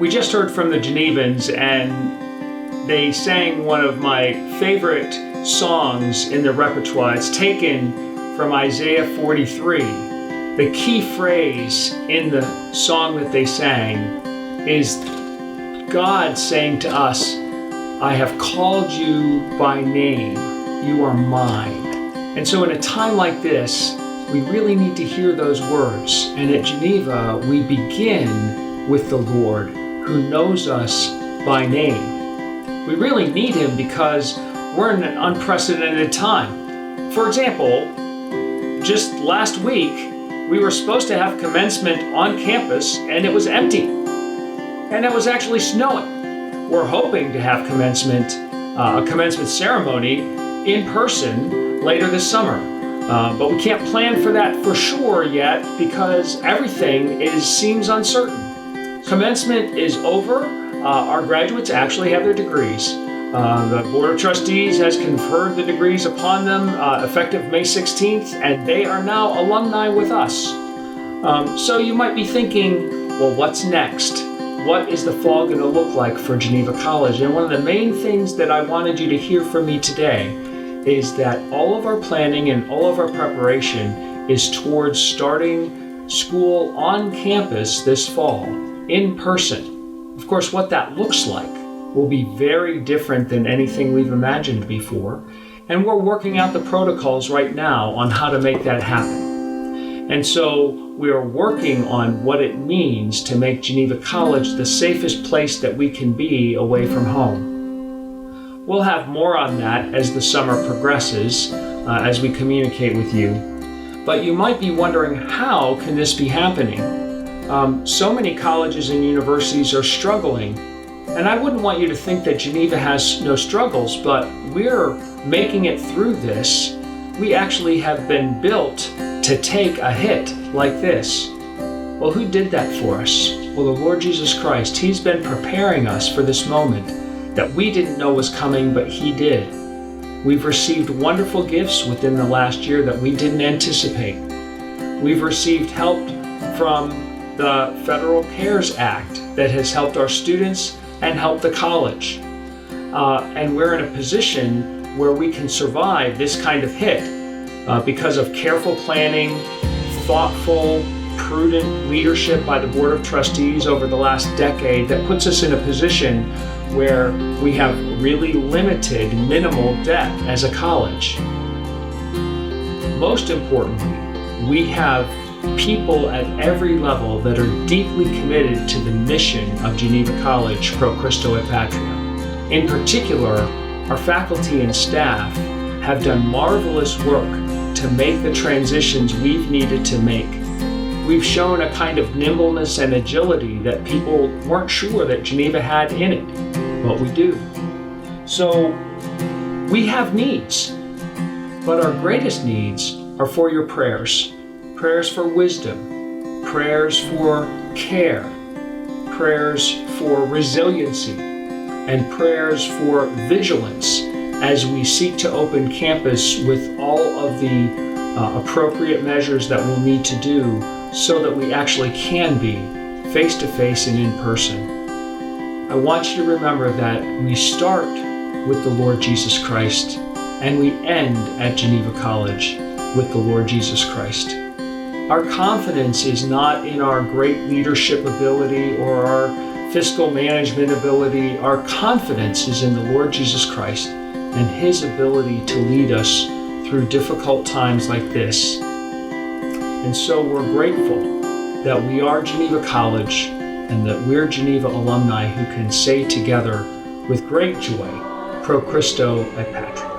We just heard from the Genevans, and they sang one of my favorite songs in their repertoire. It's taken from Isaiah 43. The key phrase in the song that they sang is God saying to us, I have called you by name. You are mine. And so in a time like this, we really need to hear those words. And at Geneva, we begin with the Lord, who knows us by name. We really need him because we're in an unprecedented time. For example, just last week, we were supposed to have commencement on campus, and it was empty. And it was actually snowing. We're hoping to have a commencement ceremony in person later this summer. But we can't plan for that for sure yet because everything seems uncertain. Commencement is over. Our graduates actually have their degrees. The Board of Trustees has conferred the degrees upon them effective May 16th, and they are now alumni with us. So you might be thinking, well, what's next? What is the fall going to look like for Geneva College? And one of the main things that I wanted you to hear from me today is that all of our planning and all of our preparation is towards starting school on campus this fall, in person. Of course, what that looks like will be very different than anything we've imagined before, and we're working out the protocols right now on how to make that happen. And so we are working on what it means to make Geneva College the safest place that we can be away from home. We'll have more on that as the summer progresses, as we communicate with you. But you might be wondering, how can this be happening? So many colleges and universities are struggling, and I wouldn't want you to think that Geneva has no struggles, but we're making it through this. We actually have been built to take a hit like this. Well, who did that for us? Well, the Lord Jesus Christ. He's been preparing us for this moment that we didn't know was coming, but he did. We've received wonderful gifts within the last year that we didn't anticipate. We've received help from the Federal CARES Act that has helped our students and helped the college. And we're in a position where we can survive this kind of hit because of careful planning, thoughtful, prudent leadership by the Board of Trustees over the last decade that puts us in a position where we have really limited, minimal debt as a college. Most importantly, we have people at every level that are deeply committed to the mission of Geneva College Pro Christo et Patria. In particular, our faculty and staff have done marvelous work to make the transitions we've needed to make. We've shown a kind of nimbleness and agility that people weren't sure that Geneva had in it, but we do. So we have needs, but our greatest needs are for your prayers. Prayers for wisdom, prayers for care, prayers for resiliency, and prayers for vigilance as we seek to open campus with all of the appropriate measures that we'll need to do so that we actually can be face-to-face and in person. I want you to remember that we start with the Lord Jesus Christ and we end at Geneva College with the Lord Jesus Christ. Our confidence is not in our great leadership ability or our fiscal management ability. Our confidence is in the Lord Jesus Christ and his ability to lead us through difficult times like this. And so we're grateful that we are Geneva College and that we're Geneva alumni who can say together with great joy, Pro Christo et Patria.